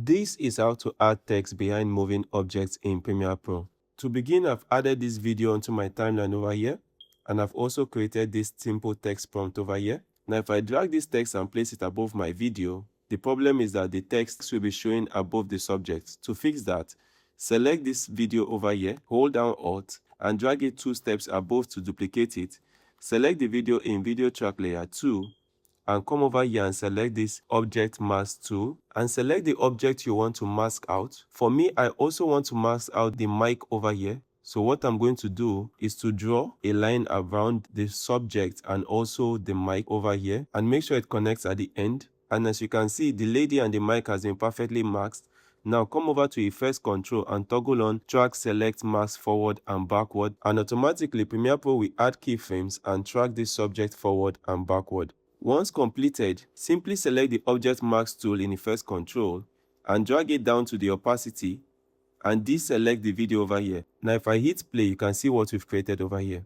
This is how to add text behind moving objects in Premiere Pro. To begin, I've added this video onto my timeline over here, and I've also created this simple text prompt over here. Now, if I drag this text and place it above my video, the problem is that the text will be showing above the subject. To fix that, select this video over here, hold down Alt, and drag it 2 steps above to duplicate it. Select the video in Video Track Layer 2, and come over here and select this object mask tool and select the object you want to mask out. For me, I also want to mask out the mic over here. So what I'm going to do is to draw a line around the subject and also the mic over here and make sure it connects at the end. And as you can see, the lady and the mic has been perfectly masked. Now come over to Effects Control and toggle on Track Select Mask Forward and Backward, and automatically Premiere Pro will add keyframes and track this subject forward and backward. Once completed, simply select the Object Mask tool in Effects Control and drag it down to the opacity and deselect the video over here. Now if I hit play, you can see what we've created over here.